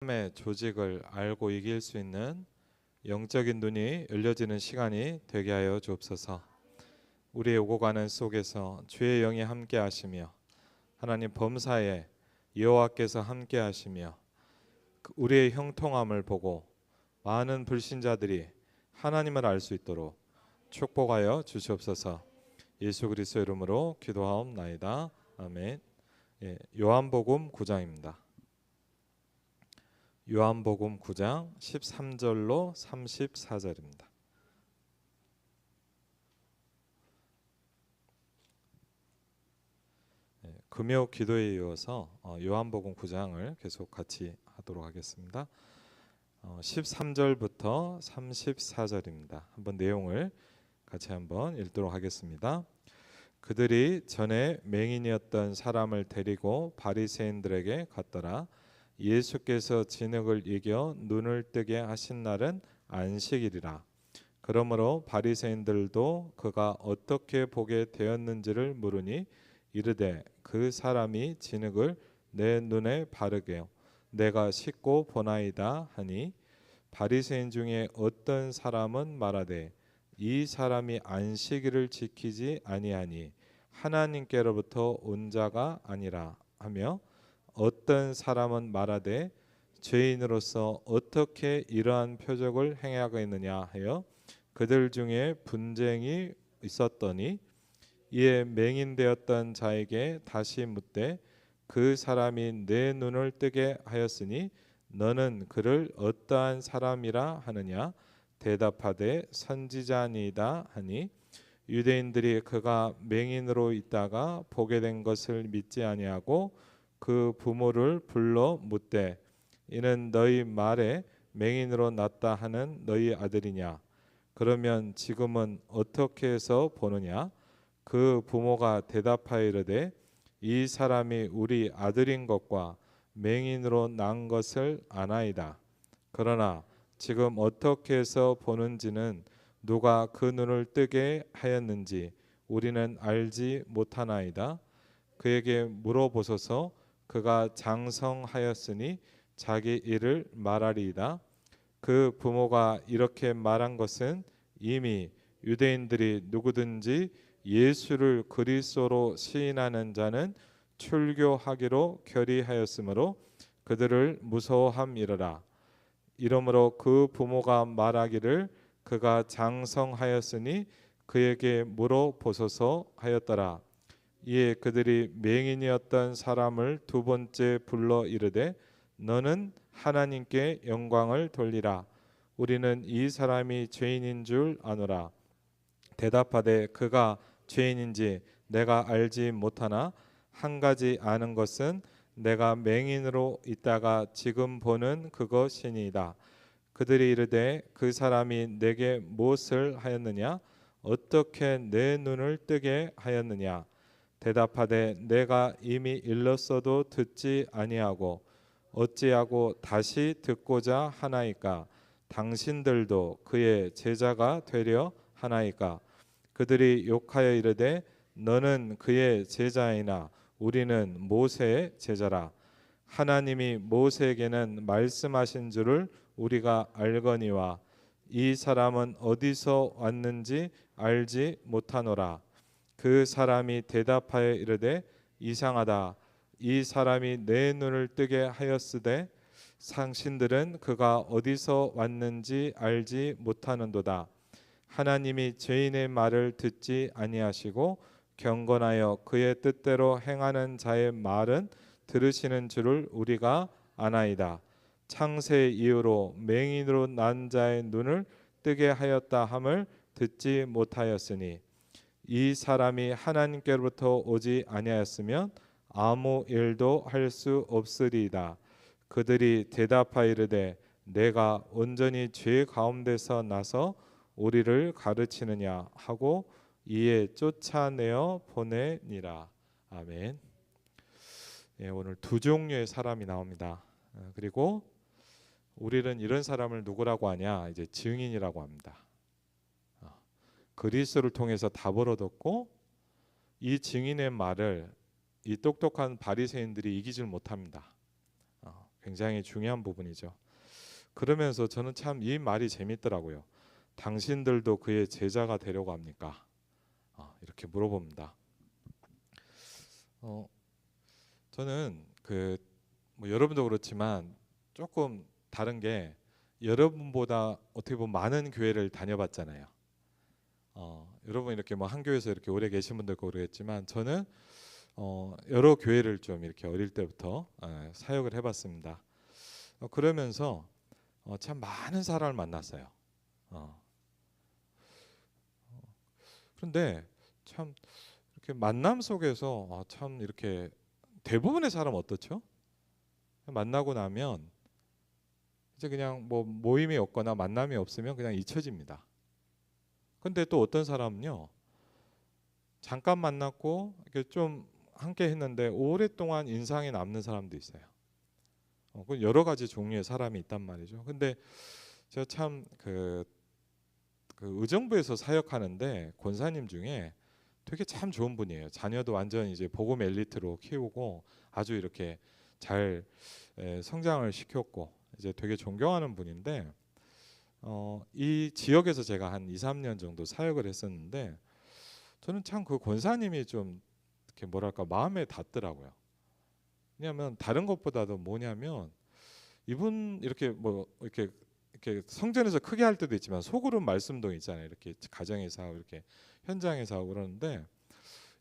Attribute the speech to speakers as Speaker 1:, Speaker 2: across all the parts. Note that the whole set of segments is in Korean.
Speaker 1: 삶의 조직을 알고 이길 수 있는 영적인 눈이 열려지는 시간이 되게 하여 주옵소서. 우리의 오고 가는 속에서 주의 영이 함께 하시며 하나님 범사에 여호와께서 함께 하시며 우리의 형통함을 보고 많은 불신자들이 하나님을 알 수 있도록 축복하여 주시옵소서. 예수 그리스도 이름으로 기도하옵나이다. 아멘. 요한복음 9장입니다. 요한복음 9장 13절로 34절입니다. 금요 기도에 이어서 요한복음 9장을 계속 같이 하도록 하겠습니다. 13절부터 34절입니다. 한번 내용을 같이 한번 읽도록 하겠습니다. 그들이 전에 맹인이었던 사람을 데리고 바리새인들에게 갔더라. 예수께서 진흙을 이겨 눈을 뜨게 하신 날은 안식일이라. 그러므로 바리새인들도 그가 어떻게 보게 되었는지를 물으니 이르되 그 사람이 진흙을 내 눈에 바르게 내가 씻고 보나이다 하니 바리새인 중에 어떤 사람은 말하되 이 사람이 안식일을 지키지 아니하니 하나님께로부터 온 자가 아니라 하며 어떤 사람은 말하되 죄인으로서 어떻게 이러한 표적을 행하겠느냐 하여 그들 중에 분쟁이 있었더니 이에 맹인되었던 자에게 다시 묻되 그 사람이 내 눈을 뜨게 하였으니 너는 그를 어떠한 사람이라 하느냐 대답하되 선지자니이다 하니 유대인들이 그가 맹인으로 있다가 보게 된 것을 믿지 아니하고 그 부모를 불러 묻되 이는 너희 말에 맹인으로 났다 하는 너희 아들이냐 그러면 지금은 어떻게 해서 보느냐 그 부모가 대답하여 이르되 이 사람이 우리 아들인 것과 맹인으로 난 것을 아나이다. 그러나 지금 어떻게 해서 보는지는 누가 그 눈을 뜨게 하였는지 우리는 알지 못하나이다. 그에게 물어보소서. 그가 장성하였으니 자기 일을 말하리이다. 그 부모가 이렇게 말한 것은 이미 유대인들이 누구든지 예수를 그리스도로 시인하는 자는 출교하기로 결의하였으므로 그들을 무서워함이러라. 이러므로 그 부모가 말하기를 그가 장성하였으니 그에게 물어보소서 하였더라. 이에 그들이 맹인이었던 사람을 두 번째 불러 이르되 너는 하나님께 영광을 돌리라. 우리는 이 사람이 죄인인 줄 아노라. 대답하되 그가 죄인인지 내가 알지 못하나 한 가지 아는 것은 내가 맹인으로 있다가 지금 보는 그것이니이다. 그들이 이르되 그 사람이 내게 무엇을 하였느냐 어떻게 내 눈을 뜨게 하였느냐 대답하되 내가 이미 일렀어도 듣지 아니하고 어찌하고 다시 듣고자 하나이까 당신들도 그의 제자가 되려 하나이까 그들이 욕하여 이르되 너는 그의 제자이나 우리는 모세의 제자라. 하나님이 모세에게는 말씀하신 줄을 우리가 알거니와 이 사람은 어디서 왔는지 알지 못하노라. 그 사람이 대답하여 이르되 이상하다. 이 사람이 내 눈을 뜨게 하였으되 상신들은 그가 어디서 왔는지 알지 못하는도다. 하나님이 죄인의 말을 듣지 아니하시고 경건하여 그의 뜻대로 행하는 자의 말은 들으시는 줄을 우리가 아나이다. 창세 이후로 맹인으로 난 자의 눈을 뜨게 하였다 함을 듣지 못하였으니 이 사람이 하나님께로부터 오지 아니하였으면 아무 일도 할 수 없으리이다. 그들이 대답하여 이르되 내가 온전히 죄 가운데서 나서 우리를 가르치느냐 하고 이에 쫓아내어 보내니라. 아멘. 오늘 두 종류의 사람이 나옵니다. 그리고 우리는 이런 사람을 누구라고 하냐? 이제 증인이라고 합니다. 그리스도를 통해서 답을 얻었고 이 증인의 말을 이 똑똑한 바리새인들이 이기질 못합니다. 굉장히 중요한 부분이죠. 그러면서 저는 참 이 말이 재밌더라고요. 당신들도 그의 제자가 되려고 합니까? 이렇게 물어봅니다. 어, 저는 뭐 여러분도 그렇지만 조금 다른 게 여러분보다 어떻게 보면 많은 교회를 다녀봤잖아요. 여러분 이렇게 뭐 한 교회에서 이렇게 오래 계신 분들 모르겠지만 저는 여러 교회를 좀 이렇게 어릴 때부터 사역을 해봤습니다. 그러면서 참 많은 사람을 만났어요. 그런데 참 이렇게 만남 속에서 참 이렇게 대부분의 사람 어떻죠? 만나고 나면 이제 그냥 뭐 모임이 없거나 만남이 없으면 그냥 잊혀집니다. 근데 또 어떤 사람은요, 잠깐 만났고 이렇게 좀 함께 했는데 오랫동안 인상이 남는 사람도 있어요. 그 여러 가지 종류의 사람이 있단 말이죠. 근데 제가 참 그 의정부에서 사역하는데 권사님 중에 되게 참 좋은 분이에요. 자녀도 완전 이제 복음 엘리트로 키우고 아주 이렇게 잘 성장을 시켰고 이제 되게 존경하는 분인데 이 지역에서 제가 한 2, 3년 정도 사역을 했었는데 저는 참 그 권사님이 좀 이렇게 뭐랄까 마음에 닿더라고요. 왜냐하면 다른 것보다도 뭐냐면 이분 이렇게 뭐 이렇게 성전에서 크게 할 때도 있지만 속으로 말씀도 있잖아요. 이렇게 가정에서 하고 이렇게 현장에서 하고 그러는데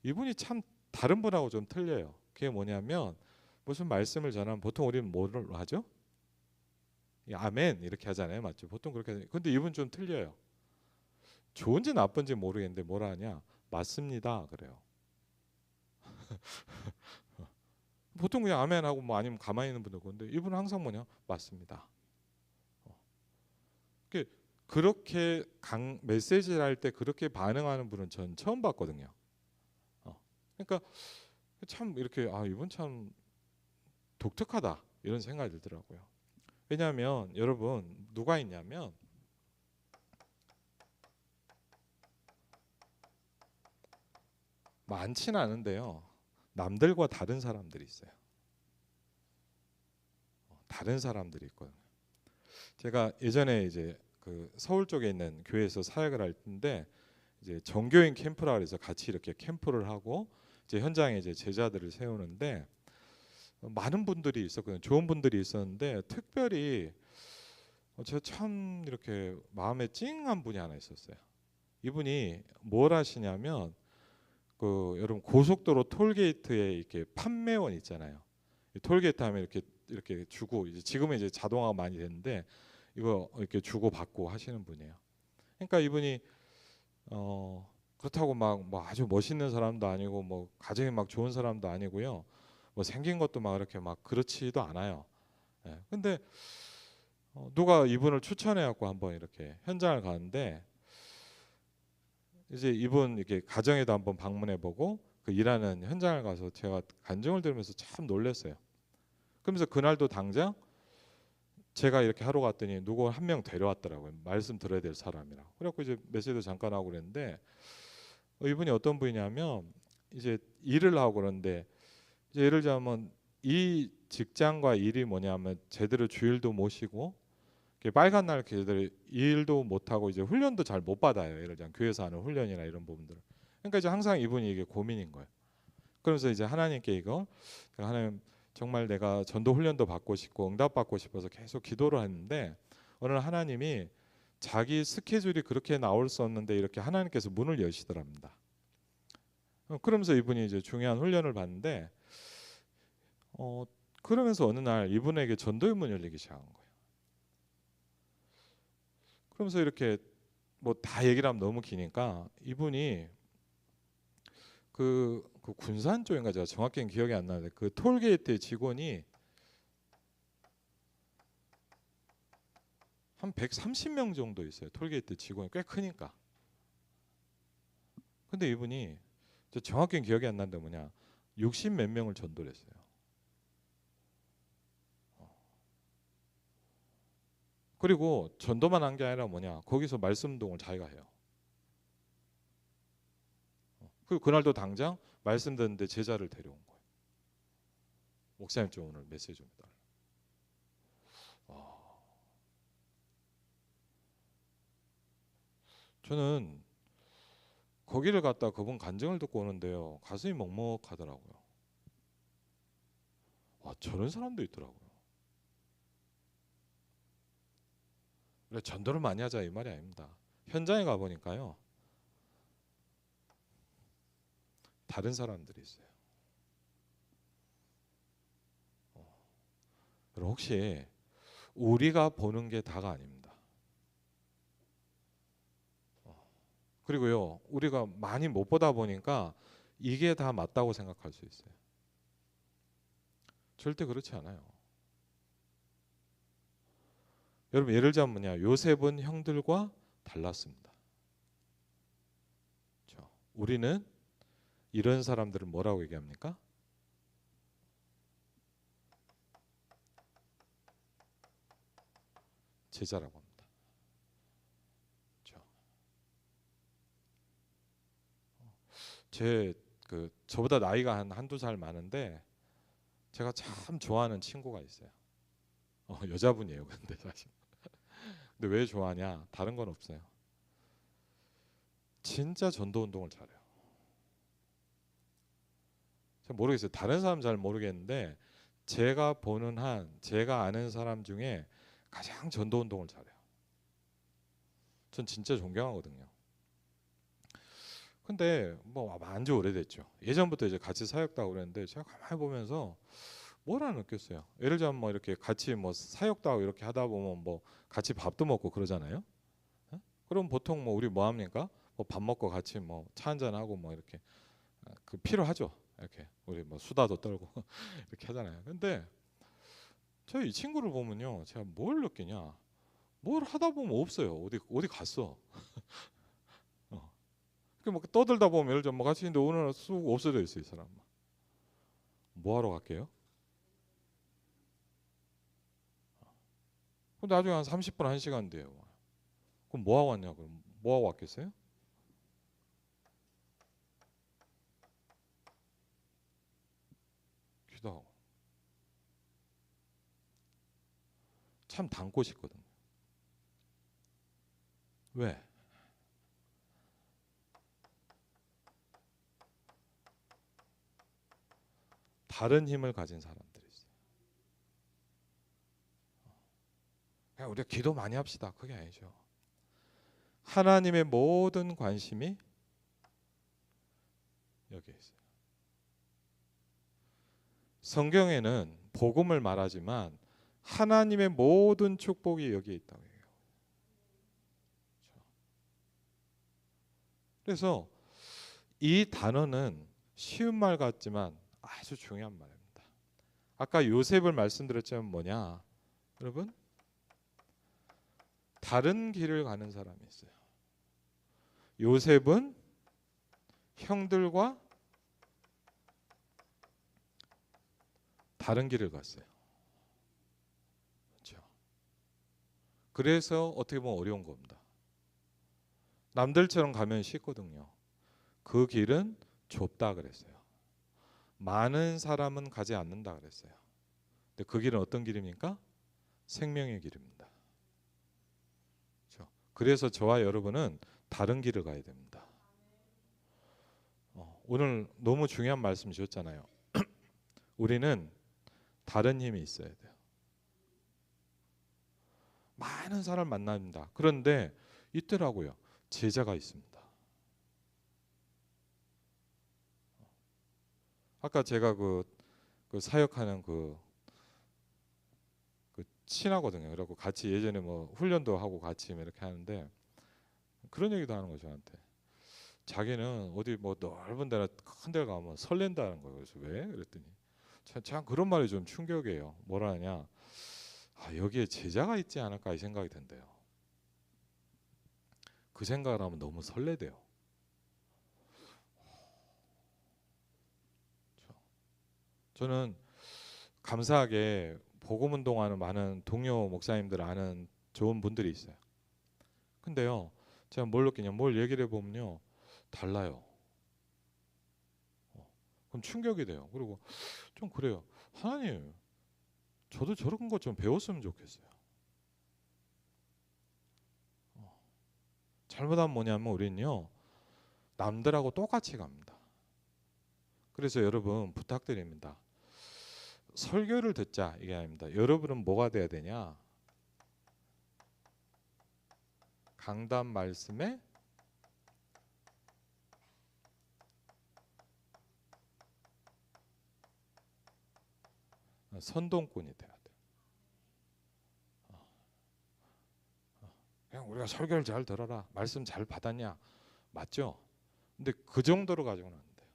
Speaker 1: 이분이 참 다른 분하고 좀 틀려요. 그게 뭐냐면 무슨 말씀을 전하면 보통 우리는 뭐를 하죠? 아멘 이렇게 하잖아요. 맞죠? 보통 그렇게 하잖아요. 근데 이분 좀 틀려요. 좋은지 나쁜지 모르겠는데 뭐라 하냐? 맞습니다. 그래요. 보통 그냥 아멘 하고 뭐 아니면 가만히 있는 분들 근데 이분은 항상 뭐냐? 맞습니다. 그렇게 메시지를 할 때 그렇게 반응하는 분은 전 처음 봤거든요. 그러니까 참 이렇게 이분 참 독특하다 이런 생각이 들더라고요. 왜냐하면 여러분 누가 있냐면 많지는 않은데요. 남들과 다른 사람들이 있어요. 다른 사람들이 있거든요. 제가 예전에 이제 그 서울 쪽에 있는 교회에서 사역을 할 때인데 이제 정교인 캠프라 그래서 같이 이렇게 캠프를 하고 이제 현장에 이제 제자들을 세우는데 많은 분들이 있었거든요. 좋은 분들이 있었는데 특별히 제가 참 이렇게 마음에 찡한 분이 하나 있었어요. 이분이 뭘 하시냐면 여러분 고속도로 톨게이트에 이렇게 판매원 있잖아요. 톨게이트 하면 이렇게 주고 이제 지금은 이제 자동화가 많이 됐는데 이거 이렇게 주고 받고 하시는 분이에요. 그러니까 이분이 그렇다고 막 뭐 아주 멋있는 사람도 아니고 뭐 가정이 막 좋은 사람도 아니고요. 뭐 생긴 것도 막 이렇게 막 그렇지도 않아요. 예. 근데 누가 이분을 추천해 갖고 한번 이렇게 현장을 가는데 이제 이분 이렇게 가정에도 한번 방문해 보고 그 일하는 현장을 가서 제가 간증을 들으면서 참 놀랐어요. 그러면서 그날도 당장 제가 이렇게 하러 갔더니 누구 한 명 데려왔더라고요. 말씀 들어야 될 사람이라고. 그래갖고 이제 메시지도 잠깐 하고 그랬는데 이분이 어떤 분이냐면 이제 일을 하고 그러는데 이제 예를 들자면 이 직장과 일이 뭐냐면 제대로 주일도 모시고 빨간 날 제대로 일도 못 하고 이제 훈련도 잘 못 받아요. 예를 들자면 교회에서 하는 훈련이나 이런 부분들. 그러니까 이제 항상 이분이 이게 고민인 거예요. 그러면서 이제 하나님께 이거 하나님 정말 내가 전도 훈련도 받고 싶고 응답 받고 싶어서 계속 기도를 했는데 어느 날 하나님이 자기 스케줄이 그렇게 나올 수 없는데 이렇게 하나님께서 문을 여시더랍니다. 그러면서 이분이 이제 중요한 훈련을 받는데 그러면서 어느 날 이분에게 전도의 문이 열리기 시작한 거예요. 그러면서 이렇게 뭐 다 얘기를 하면 너무 기니까 이분이 그 군산 쪽인가 제가 정확히는 기억이 안 나는데 그 톨게이트 직원이 한 130명 정도 있어요. 톨게이트 직원이 꽤 크니까. 근데 이분이 저 정확히는 기억이 안 나는데 뭐냐 60 몇 명을 전도를 했어요. 그리고 전도만 한 게 아니라 뭐냐 거기서 말씀동을 자기가 해요. 그리고 그날도 당장 말씀 듣는데 제자를 데려온 거예요. 목사님 좀 오늘 메시지 좀 해달라. 저는 거기를 갔다 그분 간증을 듣고 오는데요, 가슴이 먹먹하더라고요. 와, 저런 사람도 있더라고요. 그래, 전도를 많이 하자 이 말이 아닙니다. 현장에 가 보니까요, 다른 사람들이 있어요. 여러분, 혹시 우리가 보는 게 다가 아닙니다. 그리고요, 우리가 많이 못 보다 보니까 이게 다 맞다고 생각할 수 있어요. 절대 그렇지 않아요. 여러분, 예를 들자면 뭐냐, 요셉은 형들과 달랐습니다. 그렇죠? 우리는 이런 사람들을 뭐라고 얘기합니까? 제자라고 합니다. 그렇죠? 저보다 나이가 한두 살 많은데 제가 참 좋아하는 친구가 있어요. 여자분이에요. 근데 사실. 근데 왜 좋아하냐? 다른 건 없어요. 진짜 전도 운동을 잘해요. 잘 모르겠어요. 다른 사람 잘 모르겠는데 제가 보는 제가 아는 사람 중에 가장 전도 운동을 잘해요. 전 진짜 존경하거든요. 근데 뭐 안지 오래됐죠. 예전부터 이제 같이 사역도 그랬는데 제가 가만히 보면서 뭘 하나 느꼈어요. 예를 들자면 뭐 이렇게 같이 뭐 사역도 하고 이렇게 하다 보면 뭐 같이 밥도 먹고 그러잖아요. 어? 그럼 보통 뭐 우리 뭐 합니까? 뭐 밥 먹고 같이 뭐 차 한잔 하고 뭐 이렇게 필요하죠. 이렇게 우리 뭐 수다도 떨고 이렇게 하잖아요. 근데 저 이 친구를 보면요, 제가 뭘 느끼냐? 뭘 하다 보면 없어요. 어디 갔어. 어. 뭐 떠들다 보면 예를 들면 뭐 같이 있는데 오늘 쑥 없어져 있어요, 이 사람. 뭐 하러 갈게요? 근데 나중에 한 30분, 1시간 돼요. 그럼 뭐 하고 왔냐? 그럼 뭐 하고 왔겠어요? 기도하고. 참 닮고 싶거든요. 왜? 다른 힘을 가진 사람들이 있어요. 그냥 우리가 기도 많이 합시다. 그게 아니죠. 하나님의 모든 관심이 여기에 있어요. 성경에는 복음을 말하지만 하나님의 모든 축복이 여기에 있다고 해요. 그래서 이 단어는 쉬운 말 같지만 아주 중요한 말입니다. 아까 요셉을 말씀드렸지만 뭐냐? 여러분, 다른 길을 가는 사람이 있어요. 요셉은 형들과 다른 길을 갔어요. 그렇죠? 그래서 어떻게 보면 어려운 겁니다. 남들처럼 가면 쉽거든요. 그 길은 좁다 그랬어요. 많은 사람은 가지 않는다 그랬어요. 근데 그 길은 어떤 길입니까? 생명의 길입니다. 그렇죠? 그래서 저와 여러분은 다른 길을 가야 됩니다. 오늘 너무 중요한 말씀 주셨잖아요. 우리는 다른 힘이 있어야 돼요. 많은 사람 만납니다. 그런데 있더라고요. 제자가 있습니다. 아까 제가 그 사역하는 친하거든요. 그래갖고 같이 예전에 뭐 훈련도 하고 같이 이렇게 하는데 그런 얘기도 하는 거죠, 저한테. 자기는 어디 뭐 넓은 데나 큰 데 가면 설렌다는 거예요. 그래서 왜? 그랬더니 참 그런 말이 좀 충격이에요. 뭐라 하냐? 여기에 제자가 있지 않을까 이 생각이 든대요. 그 생각을 하면 너무 설레대요. 저는 감사하게 복음 운동하는 많은 동료 목사님들 아는 좋은 분들이 있어요. 근데요, 제가 뭘 느끼냐, 뭘 얘기를 해보면요, 달라요. 그럼 충격이 돼요. 그리고 좀 그래요. 하나님, 저도 저런 거 좀 배웠으면 좋겠어요. 잘못하면 뭐냐면 우리는요 남들하고 똑같이 갑니다. 그래서 여러분 부탁드립니다. 설교를 듣자 이게 아닙니다. 여러분은 뭐가 돼야 되냐? 강단 말씀에 선동꾼이 돼야 돼. 그냥 우리가 설교를 잘 들어라, 말씀 잘 받았냐, 맞죠? 근데 그 정도로 가지고는 안 돼요.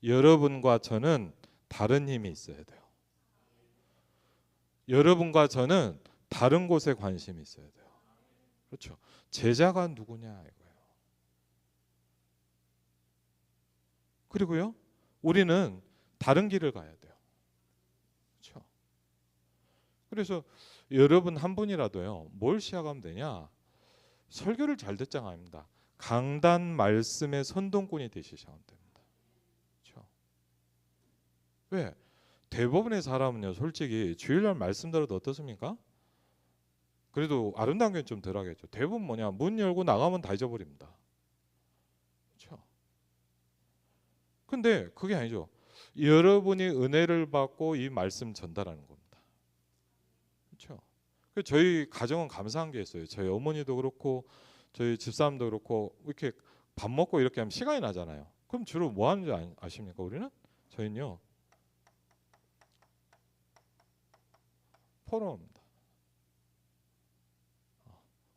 Speaker 1: 여러분과 저는 다른 힘이 있어야 돼요. 여러분과 저는 다른 곳에 관심이 있어야 돼요. 그렇죠? 제자가 누구냐 이거예요. 그리고요, 우리는 다른 길을 가야 돼요. 그렇죠? 그래서 여러분 한 분이라도요, 뭘 시작하면 되냐? 설교를 잘 듣자가 아닙니다. 강단 말씀의 선동꾼이 되시면 됩니다. 그렇죠? 왜? 대부분의 사람은요, 솔직히 주일날 말씀 들어도 어떻습니까? 그래도 아름다운 게 좀 덜하겠죠. 대부분 뭐냐, 문 열고 나가면 다 잊어버립니다. 그렇죠? 근데 그게 아니죠. 여러분이 은혜를 받고 이 말씀 전달하는 겁니다. 그렇죠? 저희 가정은 감사한 게 있어요. 저희 어머니도 그렇고 저희 집사람도 그렇고 이렇게 밥 먹고 이렇게 하면 시간이 나잖아요. 그럼 주로 뭐 하는지 아십니까? 우리는? 저희는요 포럼입니다.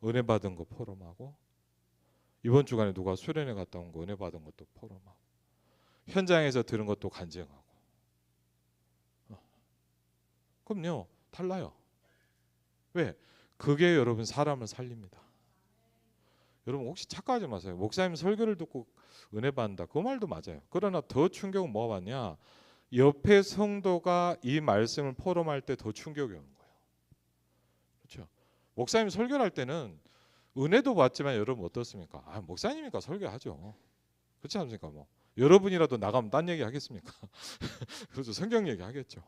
Speaker 1: 은혜 받은 거 포럼하고, 이번 주간에 누가 수련회 갔다 온 거 은혜 받은 것도 포럼하고, 현장에서 들은 것도 간증하고. 그럼요 달라요. 왜? 그게 여러분 사람을 살립니다. 여러분 혹시 착각하지 마세요. 목사님 설교를 듣고 은혜 받는다, 그 말도 맞아요. 그러나 더 충격은 뭐가 받냐, 옆에 성도가 이 말씀을 포럼할 때 더 충격이 오는 거예요. 그렇죠? 목사님 설교를 할 때는 은혜도 받지만 여러분 어떻습니까? 아, 목사님이니까 설교하죠. 그렇지 않습니까? 뭐 여러분이라도 나가면 딴 얘기 하겠습니까? 그렇죠. 성경 얘기 하겠죠.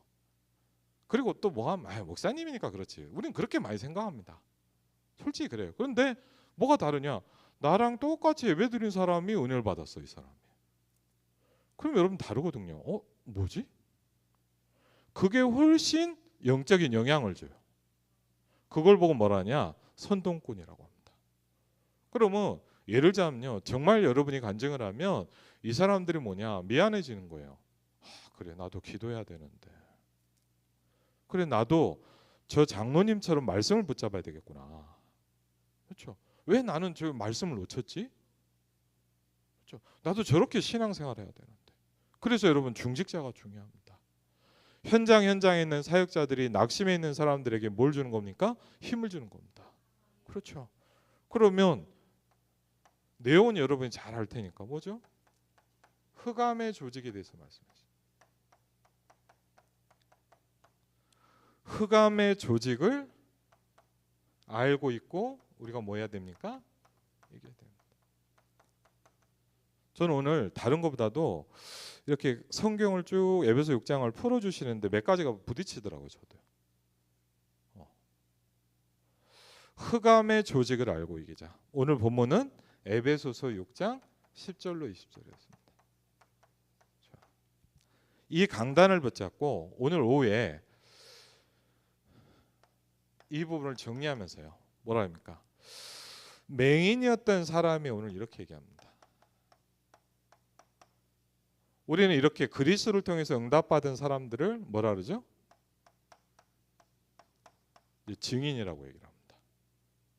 Speaker 1: 그리고 또 뭐 하면, 아, 목사님이니까 그렇지. 우리는 그렇게 많이 생각합니다. 솔직히 그래요. 그런데 뭐가 다르냐? 나랑 똑같이 예배드린 사람이 은혜를 받았어, 이 사람이. 그럼 여러분 다르거든요. 뭐지? 그게 훨씬 영적인 영향을 줘요. 그걸 보고 뭐라냐? 선동꾼이라고 합니다. 그러면 예를 들자면요, 정말 여러분이 간증을 하면 이 사람들이 뭐냐, 미안해지는 거예요. 그래, 나도 기도해야 되는데. 그래, 나도 저 장로님처럼 말씀을 붙잡아야 되겠구나. 그렇죠? 왜 나는 저 말씀을 놓쳤지? 그렇죠? 나도 저렇게 신앙생활을 해야 되는데. 그래서 여러분 중직자가 중요합니다. 현장에 있는 사역자들이 낙심해 있는 사람들에게 뭘 주는 겁니까? 힘을 주는 겁니다. 그렇죠? 그러면 내용은 여러분이 잘 알 테니까 뭐죠? 흑암의 조직에 대해서 말씀하시죠. 흑암의 조직을 알고 있고 우리가 뭐 해야 됩니까? 얘기해야 됩니다. 저는 오늘 다른 것보다도 이렇게 성경을 쭉 에베소 6장을 풀어주시는데 몇 가지가 부딪히더라고요. 저도요. 흑암의 조직을 알고 이기자. 오늘 본문은 에베소서 6장 10절로 20절이었습니다. 이 강단을 붙잡고 오늘 오후에 이 부분을 정리하면서요, 뭐라 합니까? 맹인이었던 사람이 오늘 이렇게 얘기합니다. 우리는 이렇게 그리스도를 통해서 응답받은 사람들을 뭐라 그러죠? 증인이라고 얘기를 합니다.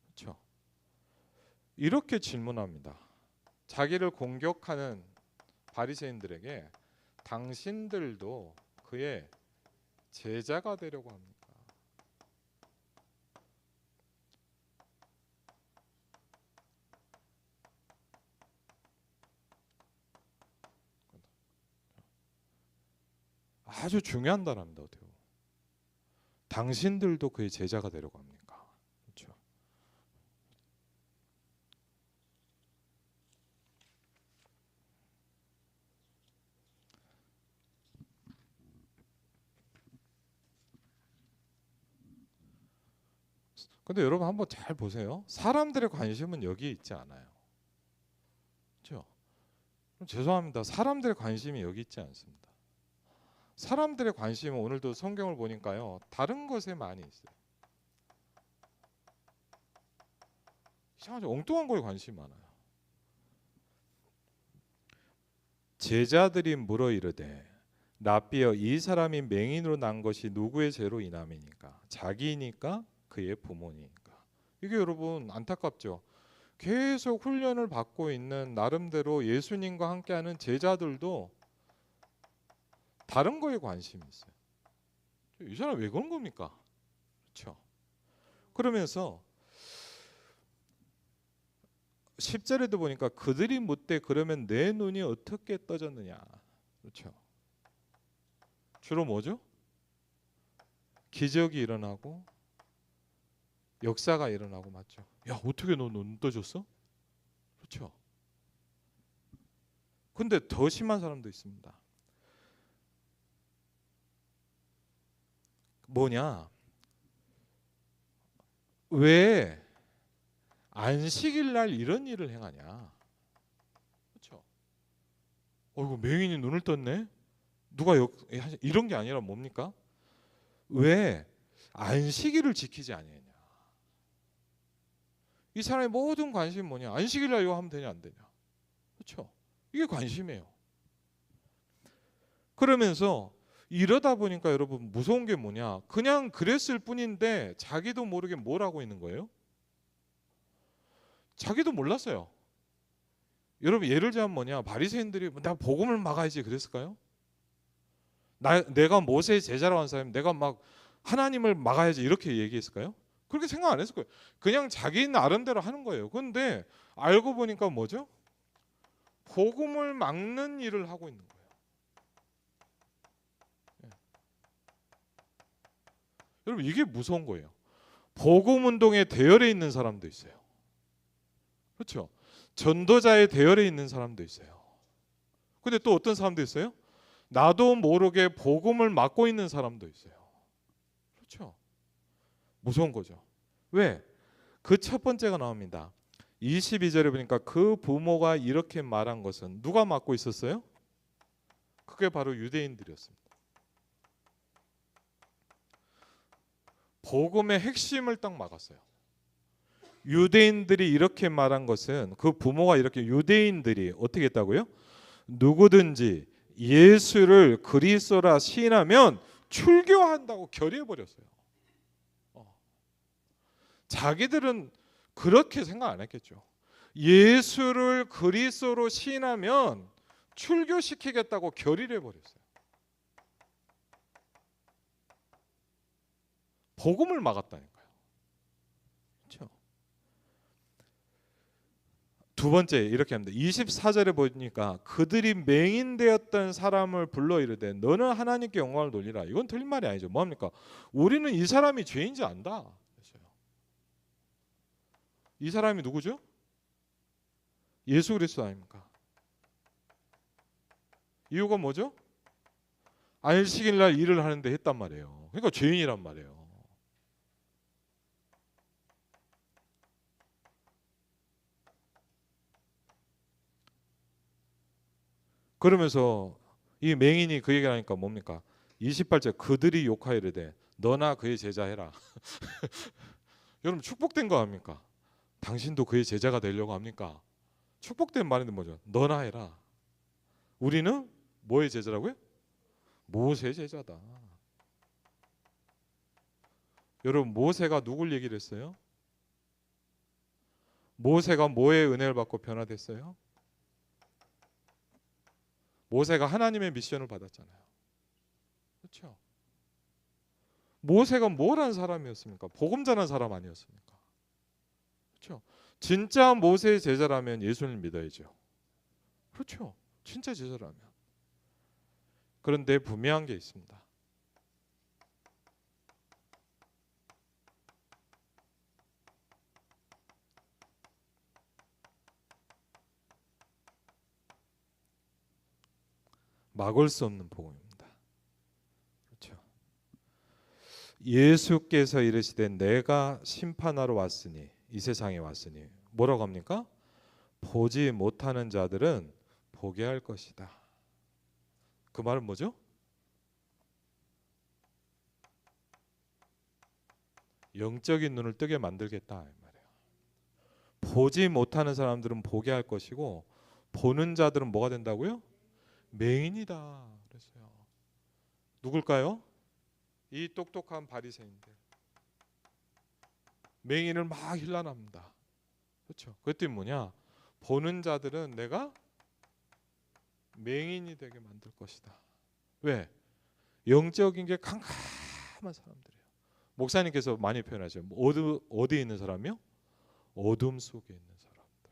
Speaker 1: 그렇죠? 이렇게 질문합니다. 자기를 공격하는 바리새인들에게 당신들도 그의 제자가 되려고 합니까? 아주 중요한 단어입니다. 어때요? 당신들도 그의 제자가 되려고 합니까? 그렇죠? 근데 여러분 한번 잘 보세요. 사람들의 관심은 여기에 있지 않아요. 죄송합니다. 사람들의 관심이 여기 있지 않습니다. 사람들의 관심은 오늘도 성경을 보니까요, 다른 것에 많이 있어요. 이상하죠. 엉뚱한 거에 관심이 많아요. 제자들이 물어 이르되 랍비여, 이 사람이 맹인으로 난 것이 누구의 죄로 인함이니까? 자기니까 그의 부모니까? 이게 여러분 안타깝죠. 계속 훈련을 받고 있는 나름대로 예수님과 함께하는 제자들도 다른 거에 관심이 있어요. 이 사람 왜 그런 겁니까? 그렇죠. 그러면서 10절에도 보니까 그들이 묻되 그러면 내 눈이 어떻게 떠졌느냐. 그렇죠. 주로 뭐죠? 기적이 일어나고 역사가 일어나고, 맞죠? 야, 어떻게 너 눈 떠졌어? 그렇죠. 근데 더 심한 사람도 있습니다. 뭐냐? 왜 안식일 날 이런 일을 행하냐? 그렇죠. 이거 맹인이 눈을 떴네. 누가 이런 게 아니라 뭡니까? 왜 안식일을 지키지 아니하냐? 이 사람의 모든 관심이 뭐냐? 안식일 날 이거 하면 되냐 안 되냐? 그렇죠. 이게 관심이에요. 그러면서 이러다 보니까 여러분 무서운 게 뭐냐? 그냥 그랬을 뿐인데 자기도 모르게 뭘 하고 있는 거예요? 자기도 몰랐어요. 여러분 예를 들면 뭐냐? 바리새인들이 나 복음을 막아야지 그랬을까요? 내가 모세의 제자라고 한 사람이 내가 막 하나님을 막아야지 이렇게 얘기했을까요? 그렇게 생각 안 했을 거예요. 그냥 자기 나름대로 하는 거예요. 그런데 알고 보니까 뭐죠? 복음을 막는 일을 하고 있는 거예요. 여러분 이게 무서운 거예요. 복음 운동에 대열에 있는 사람도 있어요. 그렇죠? 전도자의 대열에 있는 사람도 있어요. 근데 또 어떤 사람도 있어요? 나도 모르게 복음을 막고 있는 사람도 있어요. 그렇죠? 무서운 거죠. 왜? 그 첫 번째가 나옵니다. 22절에 보니까 그 부모가 이렇게 말한 것은 누가 막고 있었어요? 그게 바로 유대인들이었습니다. 복음의 핵심을 딱 막았어요. 유대인들이 이렇게 말한 것은 그 부모가 이렇게 유대인들이 어떻게 했다고요? 누구든지 예수를 그리스도라 시인하면 출교한다고 결의해 버렸어요. 자기들은 그렇게 생각 안 했겠죠. 예수를 그리스도로 시인하면 출교시키겠다고 결의를 해버렸어요. 복음을 막았다니까요. 그렇죠? 두 번째 이렇게 합니다. 24절에 보니까 그들이 맹인되었던 사람을 불러 이르되 너는 하나님께 영광을 돌리라. 이건 틀린 말이 아니죠. 뭐합니까? 우리는 이 사람이 죄인지 안다. 이 사람이 누구죠? 예수 그리스도 아닙니까? 이유가 뭐죠? 안식일 날 일을 하는데 했단 말이에요. 그러니까 죄인이란 말이에요. 그러면서 이 맹인이 그 얘기를 하니까 뭡니까? 28절 그들이 욕하이르되 너나 그의 제자 해라. 여러분 축복된 거 아닙니까? 당신도 그의 제자가 되려고 합니까? 축복된 말인데 뭐죠? 너나 해라. 우리는 뭐의 제자라고요? 모세의 제자다. 여러분 모세가 누굴 얘기를 했어요? 모세가 뭐의 은혜를 받고 변화됐어요? 모세가 하나님의 미션을 받았잖아요. 그렇죠? 모세가 뭘 한 사람이었습니까? 복음 전한 사람 아니었습니까? 그렇죠? 진짜 모세의 제자라면 예수를 믿어야죠. 그렇죠? 진짜 제자라면. 그런데 분명한 게 있습니다. 막을 수 없는 복음입니다. 그렇죠? 예수께서 이르시되 내가 심판하러 왔으니 이 세상에 왔으니 뭐라고 합니까? 보지 못하는 자들은 보게 할 것이다. 그 말은 뭐죠? 영적인 눈을 뜨게 만들겠다 이 말이에요. 보지 못하는 사람들은 보게 할 것이고 보는 자들은 뭐가 된다고요? 맹인이다 그랬어요. 누굴까요? 이 똑똑한 바리새인들. 맹인을 막 힐난합니다. 그렇죠? 그랬더니 뭐냐? 보는 자들은 내가 맹인이 되게 만들 것이다. 왜? 영적인 게 캄캄한 사람들이에요. 목사님께서 많이 표현하죠. 어디에 있는 사람이요? 어둠 속에 있는 사람들.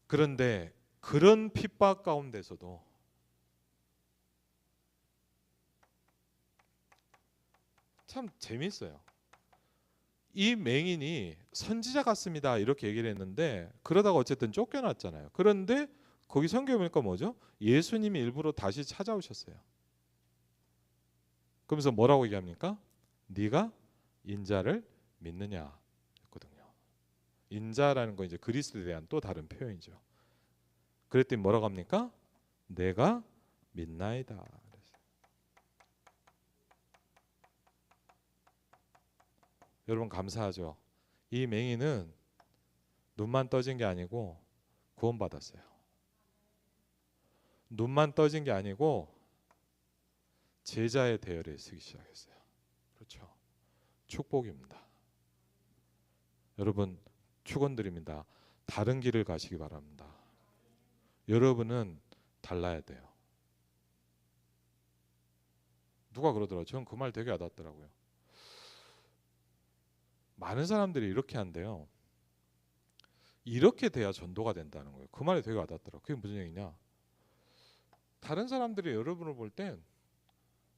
Speaker 1: 그런데 그런 핍박 가운데서도 참 재밌어요. 이 맹인이 선지자 같습니다 이렇게 얘기를 했는데 그러다가 어쨌든 쫓겨났잖아요. 그런데 거기 성경에 보니까 뭐죠? 예수님이 일부러 다시 찾아오셨어요. 그러면서 뭐라고 얘기합니까? 네가 인자를 믿느냐 했거든요. 인자라는 건 이제 그리스도에 대한 또 다른 표현이죠. 그랬더니 뭐라고 합니까? 내가 믿나이다. 그랬어요. 여러분 감사하죠. 이 맹인은 눈만 떠진 게 아니고 구원받았어요. 눈만 떠진 게 아니고 제자의 대열에 서기 시작했어요. 그렇죠. 축복입니다. 여러분 축원드립니다. 다른 길을 가시기 바랍니다. 여러분은 달라야 돼요. 누가 그러더라고요. 저는 그 말 되게 와닿더라고요. 많은 사람들이 이렇게 한대요. 이렇게 돼야 전도가 된다는 거예요. 그 말이 되게 와닿더라고요. 그게 무슨 얘기냐? 다른 사람들이 여러분을 볼 땐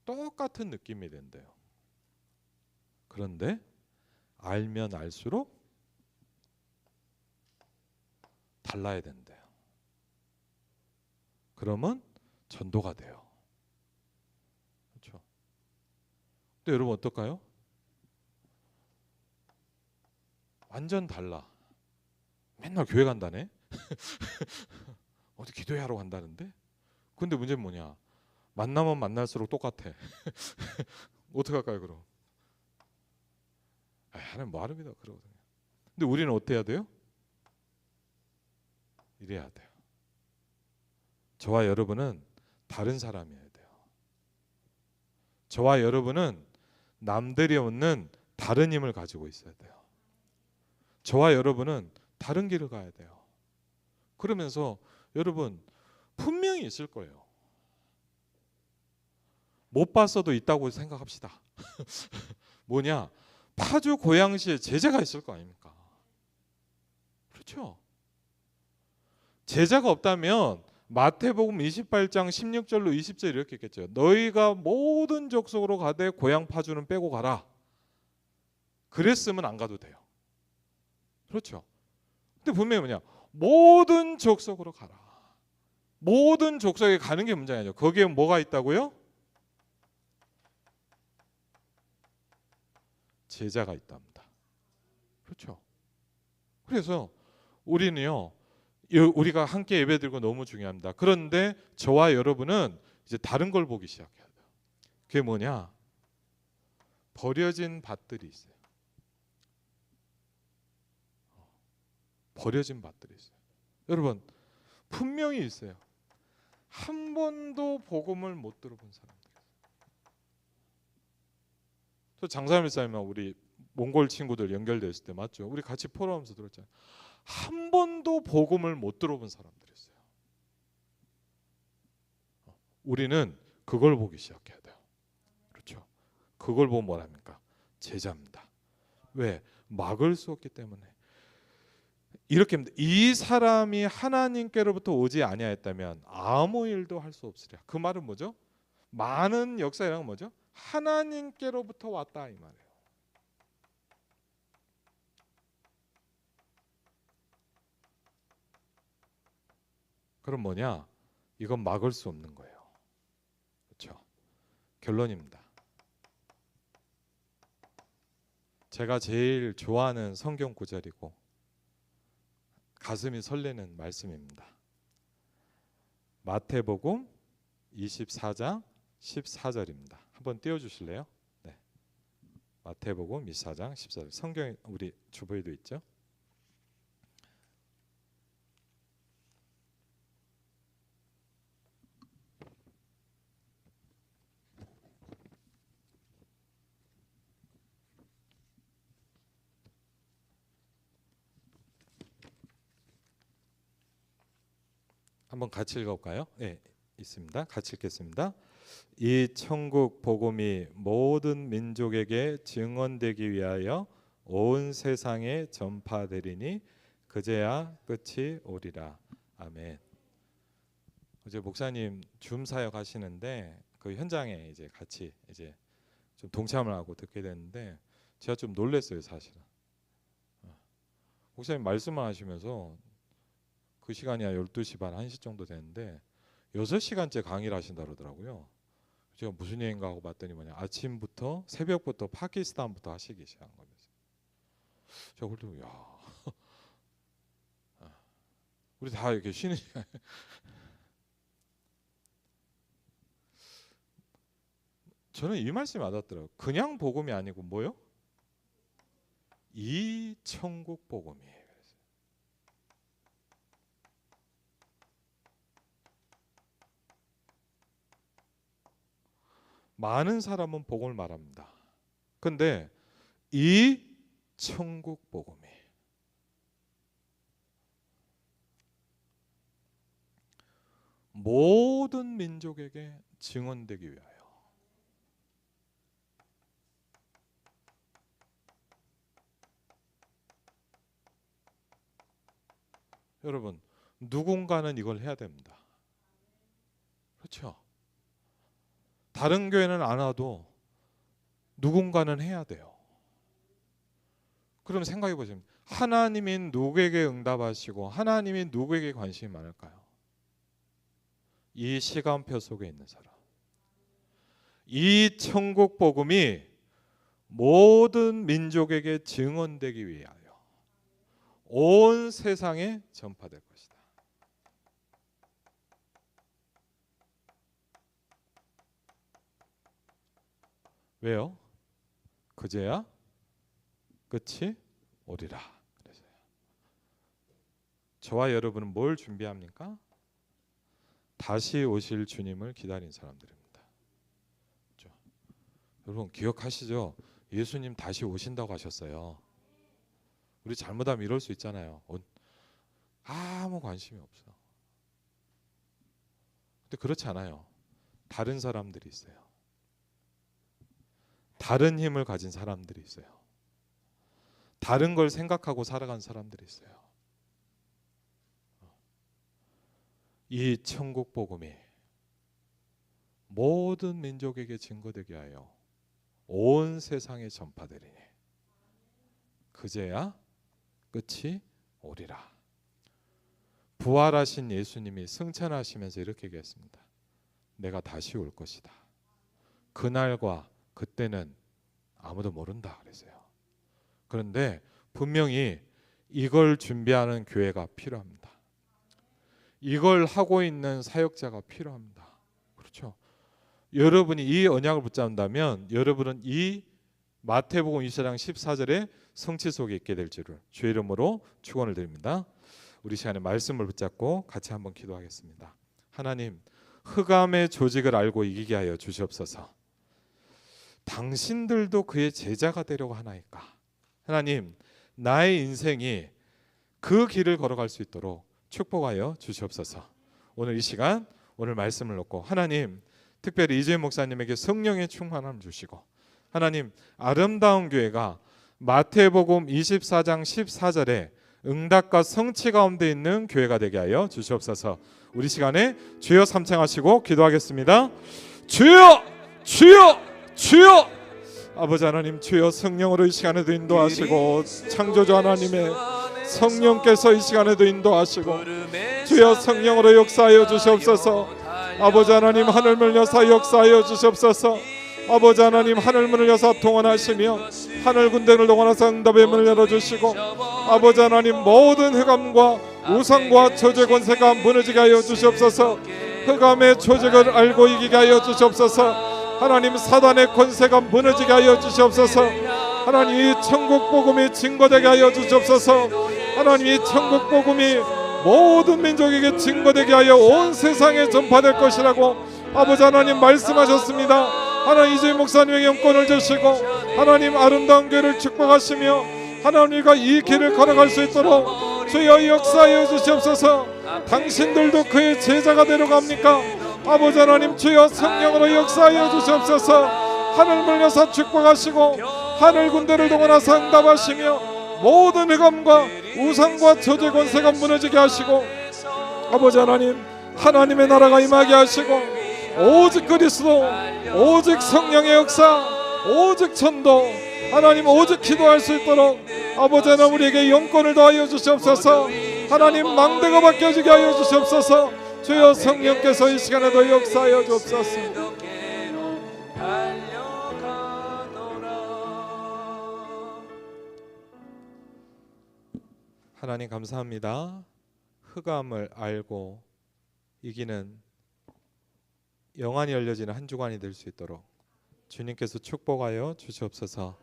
Speaker 1: 똑같은 느낌이 된대요. 그런데 알면 알수록 달라야 된대요. 그러면 전도가 돼요. 그렇죠? 근데 여러분 어떨까요? 완전 달라. 맨날 교회 간다네. 어디 기도회 하러 간다는데. 근데 문제는 뭐냐? 만나면 만날수록 똑같아. 어떡할까요 그럼? 하나님 뭐 하랍니다 그러거든요. 근데 우리는 어떻게 해야 돼요? 이래야 돼요. 저와 여러분은 다른 사람이어야 돼요. 저와 여러분은 남들이 없는 다른 힘을 가지고 있어야 돼요. 저와 여러분은 다른 길을 가야 돼요. 그러면서 여러분 분명히 있을 거예요. 못 봤어도 있다고 생각합시다. 뭐냐? 파주 고양시에 제자가 있을 거 아닙니까? 그렇죠? 제자가 없다면 마태복음 28장 16절로 20절 이렇게 있겠죠. 너희가 모든 족속으로 가되 고향 파주는 빼고 가라. 그랬으면 안 가도 돼요. 그렇죠? 근데 분명히 뭐냐? 모든 족속으로 가라. 모든 족속에 가는 게 문제가 아니죠. 거기에 뭐가 있다고요? 제자가 있답니다. 그렇죠? 그래서 우리는요. 우리가 함께 예배드리고 너무 중요합니다. 그런데 저와 여러분은 이제 다른 걸 보기 시작해야 돼요. 그게 뭐냐? 버려진 밭들이 있어요. 버려진 밭들이 있어요. 여러분 분명히 있어요. 한 번도 복음을 못 들어본 사람들. 저 장사밀사님하고 우리 몽골 친구들 연결됐을 때 맞죠? 우리 같이 포럼하면서 들었잖아요. 한 번도 복음을 못 들어본 사람들이었어요. 우리는 그걸 보기 시작해야 돼요. 그렇죠? 그걸 보면 뭐랍니까? 제자입니다. 왜? 막을 수 없기 때문에. 이렇게 합니다. 이 사람이 하나님께로부터 오지 아니하였다면 아무 일도 할 수 없으리라. 그 말은 뭐죠? 많은 역사이란 뭐죠? 하나님께로부터 왔다 이 말이에요. 그럼 뭐냐? 이건 막을 수 없는 거예요. 그렇죠? 결론입니다. 제가 제일 좋아하는 성경 구절이고 가슴이 설레는 말씀입니다. 마태복음 24장 14절입니다. 한번 띄워주실래요? 네. 마태복음 24장 14절. 성경에 우리 주보에도 있죠. 한번 같이 읽어볼까요? 네, 있습니다. 같이 읽겠습니다. 이 천국 복음이 모든 민족에게 증언되기 위하여 온 세상에 전파되리니 그제야 끝이 오리라. 아멘. 어제 목사님 줌 사역 하시는데 그 현장에 이제 같이 이제 좀 동참을 하고 듣게 됐는데 제가 좀 놀랐어요, 사실은. 목사님 말씀을 하시면서 그 시간이 한 12시 반, 1시 정도 되는데 6시간째 강의를 하신다 그러더라고요. 제가 무슨 얘기인가 하고 봤더니 아침부터 새벽부터 파키스탄부터 하시기 시작한 거면서. 제가 그래도 야, 우리 다 이렇게 쉬는 시간. 저는 이 말씀이 와닿더라고요. 그냥 복음이 아니고 뭐요? 이 천국 복음이에요. 많은 사람은 복음을 말합니다. 근데 이 천국 복음이 모든 민족에게 증언되기 위하여 여러분 누군가는 이걸 해야 됩니다. 그렇죠? 다른 교회는 안 와도 누군가는 해야 돼요. 그럼 생각해 보시면 하나님이 누구에게 응답하시고 하나님이 누구에게 관심이 많을까요? 이 시간표 속에 있는 사람. 이 천국 복음이 모든 민족에게 증언되기 위하여 온 세상에 전파될 것이다. 왜요? 그제야 끝이 오리라. 그래서요. 저와 여러분은 뭘 준비합니까? 다시 오실 주님을 기다린 사람들입니다. 그렇죠? 여러분 기억하시죠? 예수님 다시 오신다고 하셨어요. 우리 잘못하면 이럴 수 있잖아요. 아무 관심이 없어. 근데 그렇지 않아요. 다른 사람들이 있어요. 다른 힘을 가진 사람들이 있어요. 다른 걸 생각하고 살아간 사람들이 있어요. 이 천국 복음이 모든 민족에게 증거되게 하여 온 세상에 전파되리니 그제야 끝이 오리라. 부활하신 예수님이 승천하시면서 이렇게 얘기했습니다. 내가 다시 올 것이다. 그날과 그때는 아무도 모른다 그랬어요. 그런데 분명히 이걸 준비하는 교회가 필요합니다. 이걸 하고 있는 사역자가 필요합니다. 그렇죠? 여러분이 이 언약을 붙잡는다면 여러분은 이 마태복음 24장 14절의 성취 속에 있게 될 줄을 주의 이름으로 축원을 드립니다. 우리 시간에 말씀을 붙잡고 같이 한번 기도하겠습니다. 하나님, 흑암의 조직을 알고 이기게 하여 주시옵소서. 당신들도 그의 제자가 되려고 하나이까. 하나님, 나의 인생이 그 길을 걸어갈 수 있도록 축복하여 주시옵소서. 오늘 이 시간 오늘 말씀을 놓고 하나님, 특별히 이재현 목사님에게 성령의 충만함을 주시고 하나님, 아름다운 교회가 마태복음 24장 14절에 응답과 성취 가운데 있는 교회가 되게 하여 주시옵소서. 우리 시간에 주여 삼창하시고 기도하겠습니다. 주여, 주여, 주여. 아버지 하나님, 주여 성령으로 이 시간에도 인도하시고 창조주 하나님의 성령께서 이 시간에도 인도하시고 주여 성령으로 역사하여 주시옵소서. 아버지 하나님, 하늘문을 여사 역사하여 주시옵소서. 아버지 하나님, 하늘문을 여사 동원하시며 하늘 군대를 동원하사 응답의 문을 열어주시고 아버지 하나님, 모든 흑암과 우상과 조직 권세가 무너지게 하여 주시옵소서. 흑암의 조직을 알고 이기게 하여 주시옵소서. 하나님, 사단의 권세가 무너지게 하여 주시옵소서. 하나님, 이 천국 복음이 증거되게 하여 주시옵소서. 하나님, 이 천국 복음이 모든 민족에게 증거되게 하여 온 세상에 전파될 것이라고 아버지 하나님 말씀하셨습니다. 하나님, 이주임 목사님에게 영권을 주시고 하나님, 아름다운 교회를 축복하시며 하나님과 이 길을 걸어갈 수 있도록 주여 역사하여 주시옵소서. 당신들도 그의 제자가 되려갑니까? 아버지 하나님, 주여 성령으로 역사하여 주시옵소서. 하늘을 여사 축복하시고 하늘 군대를 동원하사 응답하시며 모든 흑암과 우상과 저주의 권세가 무너지게 하시고 아버지 하나님, 하나님의 나라가 임하게 하시고 오직 그리스도, 오직 성령의 역사, 오직 전도, 하나님 오직 기도할 수 있도록 아버지 하나님 우리에게 영권을 더하여 주시옵소서. 하나님, 망대가 바뀌어지게 하여 주시옵소서. 주여 성령께서 이 시간에도 역사하여 주옵소서. 하나님 감사합니다. 흑암을 알고 이기는 영안이 열려지는 한 주간이 될 수 있도록 주님께서 축복하여 주시옵소서.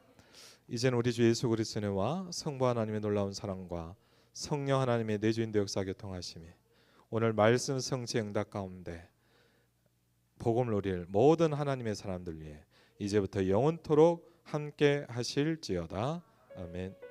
Speaker 1: 이제는 우리 주 예수 그리스도와 성부 하나님의 놀라운 사랑과 성령 하나님의 내주인도 역사 교통하심이 오늘 말씀 성취 응답 가운데 복음을 누릴 모든 하나님의 사람들 위해 이제부터 영원토록 함께 하실지어다. 아멘.